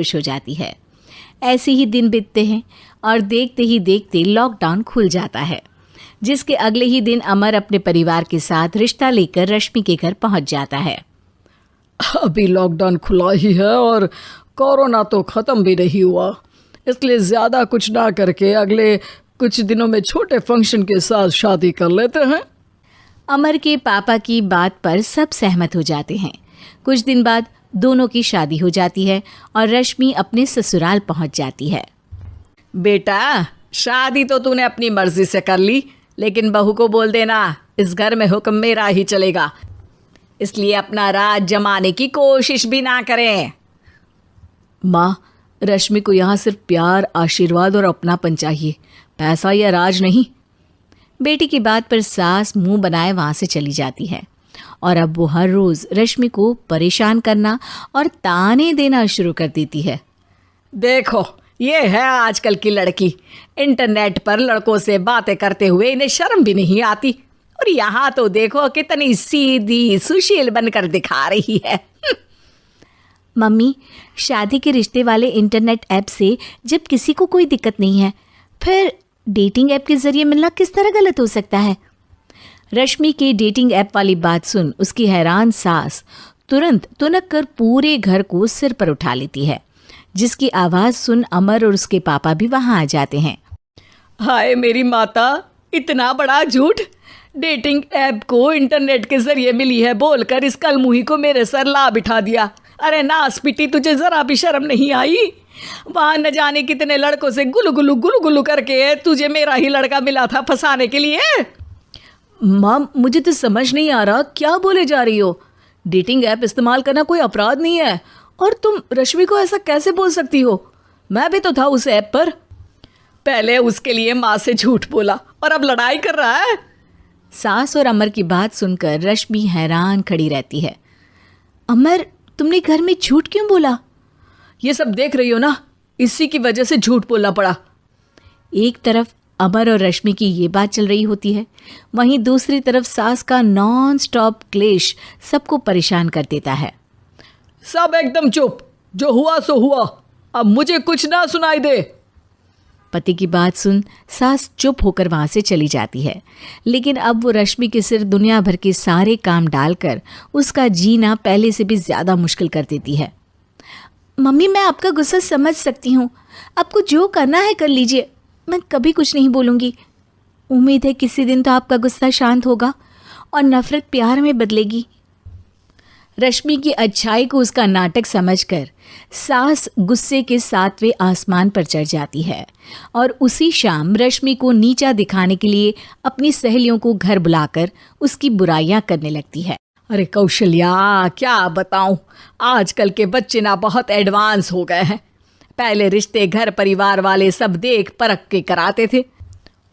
खुश हो जाती है। ऐसे ही दिन बीतते हैं और देखते ही देखते लॉकडाउन खुल जाता है, जिसके अगले ही दिन अमर अपने परिवार के साथ रिश्ता लेकर रश्मि के घर पहुंच जाता है। अभी लॉकडाउन खुला ही है और कोरोना तो ख़त्म भी नहीं हुआ, इसलिए ज़्यादा कुछ ना करके अगले कुछ दिनों में छोटे फंक्शन के साथ शादी कर लेते हैं। अमर के पापा की बात पर सब सहमत हो जाते हैं। कुछ दिन बाद दोनों की शादी हो जाती है और रश्मि अपने ससुराल पहुंच जाती है। बेटा, शादी तो तूने अपनी मर्जी से कर ली, लेकिन बहू को बोल देना इस घर में हुक्म मेरा ही चलेगा, इसलिए अपना राज जमाने की कोशिश भी ना करें। माँ, रश्मि को यहाँ सिर्फ प्यार, आशीर्वाद और अपनापन चाहिए, पैसा या राज नहीं। बेटी की बात पर सास मुंह बनाए वहाँ से चली जाती है और अब वो हर रोज़ रश्मि को परेशान करना और ताने देना शुरू कर देती है। देखो, ये है आजकल की लड़की, इंटरनेट पर लड़कों से बातें करते हुए इन्हें शर्म भी नहीं आती, और यहाँ तो देखो कितनी सीधी सुशील बनकर दिखा रही है। मम्मी, शादी के रिश्ते वाले इंटरनेट ऐप से जब किसी को कोई दिक्कत नहीं है, फिर डेटिंग ऐप के जरिए मिलना किस तरह गलत हो सकता है? रश्मि के डेटिंग ऐप वाली बात सुन उसकी हैरान सास तुरंत तुनक कर पूरे घर को सिर पर उठा लेती है, जिसकी आवाज़ सुन अमर और उसके पापा भी वहाँ आ जाते हैं। हाय मेरी माता, इतना बड़ा झूठ! डेटिंग ऐप को इंटरनेट के जरिए मिली है बोलकर इस कलमुही को मेरे सर ला बिठा दिया। अरे नास पिटी, तुझे जरा भी शर्म नहीं आई? वहाँ न जाने कितने लड़कों से गुलू गुलू करके तुझे मेरा ही लड़का मिला था फंसाने के लिए। माँ, मुझे तो समझ नहीं आ रहा क्या बोले जा रही हो। डेटिंग ऐप इस्तेमाल करना कोई अपराध नहीं है, और तुम रश्मि को ऐसा कैसे बोल सकती हो? मैं भी तो था उस ऐप पर। पहले उसके लिए माँ से झूठ बोला और अब लड़ाई कर रहा है। सास और अमर की बात सुनकर रश्मि हैरान खड़ी रहती है। अमर, तुमने घर में झूठ क्यों बोला? ये सब देख रही हो ना, इसी की वजह से झूठ बोलना पड़ा। एक तरफ अमर और रश्मि की ये बात चल रही होती है, वहीं दूसरी तरफ सास का नॉन स्टॉप क्लेश सबको परेशान कर देता है। सब एकदम चुप, जो हुआ सो हुआ, अब मुझे कुछ ना सुनाई दे। पति की बात सुन सास चुप होकर वहाँ से चली जाती है, लेकिन अब वो रश्मि के सिर दुनिया भर के सारे काम डालकर उसका जीना पहले से भी ज़्यादा मुश्किल कर देती है। मम्मी, मैं आपका गुस्सा समझ सकती हूँ, आपको जो करना है कर लीजिए, मैं कभी कुछ नहीं बोलूँगी। उम्मीद है किसी दिन तो आपका गुस्सा शांत होगा और नफ़रत प्यार में बदलेगी। रश्मि की अच्छाई को उसका नाटक समझकर सास गुस्से के 7वें आसमान पर चढ़ जाती है और उसी शाम रश्मि को नीचा दिखाने के लिए अपनी सहेलियों को घर बुलाकर उसकी बुराइयां करने लगती है। अरे कौशल्या, क्या बताऊं, आजकल के बच्चे ना बहुत एडवांस हो गए हैं। पहले रिश्ते घर परिवार वाले सब देख परख के कराते थे,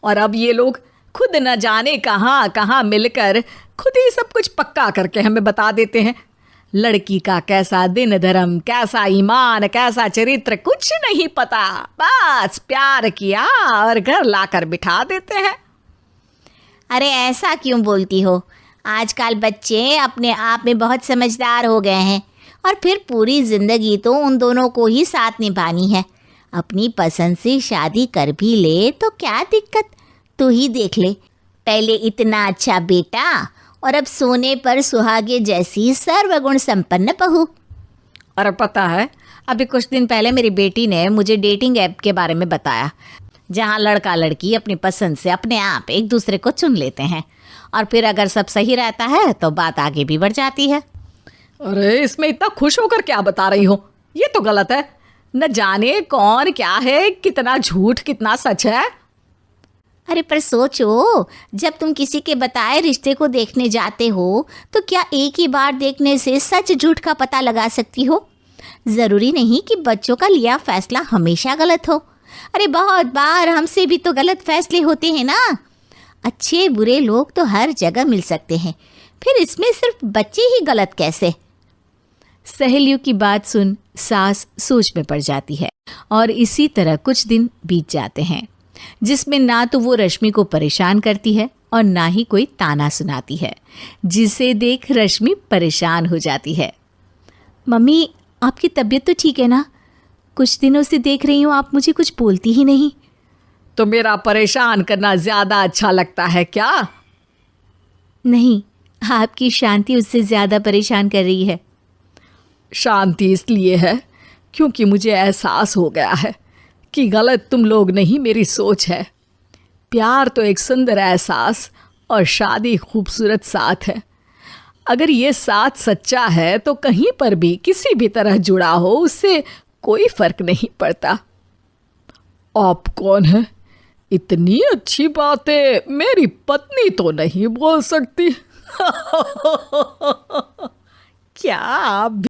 और अब ये लोग खुद न जाने कहाँ कहाँ मिलकर खुद ही सब कुछ पक्का करके हमें बता देते हैं। लड़की का कैसा दिन धर्म, कैसा ईमान, कैसा चरित्र कुछ नहीं पता, बस प्यार किया और घर लाकर बिठा देते हैं। अरे ऐसा क्यों बोलती हो? आजकल बच्चे अपने आप में बहुत समझदार हो गए हैं, और फिर पूरी ज़िंदगी तो उन दोनों को ही साथ निभानी है। अपनी पसंद से शादी कर भी ले तो क्या दिक्कत? तू ही देख ले, पहले इतना अच्छा बेटा और अब सोने पर सुहागे जैसी सर्वगुण संपन्न बहू। और पता है, अभी कुछ दिन पहले मेरी बेटी ने मुझे डेटिंग ऐप के बारे में बताया, जहाँ लड़का लड़की अपनी पसंद से अपने आप एक दूसरे को चुन लेते हैं, और फिर अगर सब सही रहता है तो बात आगे भी बढ़ जाती है। अरे इसमें इतना खुश होकर क्या बता रही हो? ये तो गलत है। न जाने कौन क्या है, कितना झूठ कितना सच है। अरे पर सोचो, जब तुम किसी के बताए रिश्ते को देखने जाते हो तो क्या एक ही बार देखने से सच झूठ का पता लगा सकती हो? ज़रूरी नहीं कि बच्चों का लिया फैसला हमेशा गलत हो। अरे बहुत बार हमसे भी तो गलत फैसले होते हैं ना। अच्छे बुरे लोग तो हर जगह मिल सकते हैं, फिर इसमें सिर्फ बच्चे ही गलत कैसे? सहेलियों की बात सुन सास सोच में पड़ जाती है, और इसी तरह कुछ दिन बीत जाते हैं, जिसमें ना तो वो रश्मि को परेशान करती है और ना ही कोई ताना सुनाती है, जिसे देख रश्मि परेशान हो जाती है। मम्मी, आपकी तबीयत तो ठीक है ना? कुछ दिनों से देख रही हूँ आप मुझे कुछ बोलती ही नहीं। तो मेरा परेशान करना ज़्यादा अच्छा लगता है क्या? नहीं, आपकी शांति उससे ज़्यादा परेशान कर रही है। शांति इसलिए है क्योंकि मुझे एहसास हो गया है कि गलत तुम लोग नहीं, मेरी सोच है। प्यार तो एक सुंदर एहसास और शादी खूबसूरत साथ है। अगर ये साथ सच्चा है तो कहीं पर भी किसी भी तरह जुड़ा हो उससे कोई फर्क नहीं पड़ता। आप कौन है? इतनी अच्छी बातें मेरी पत्नी तो नहीं बोल सकती। क्या आप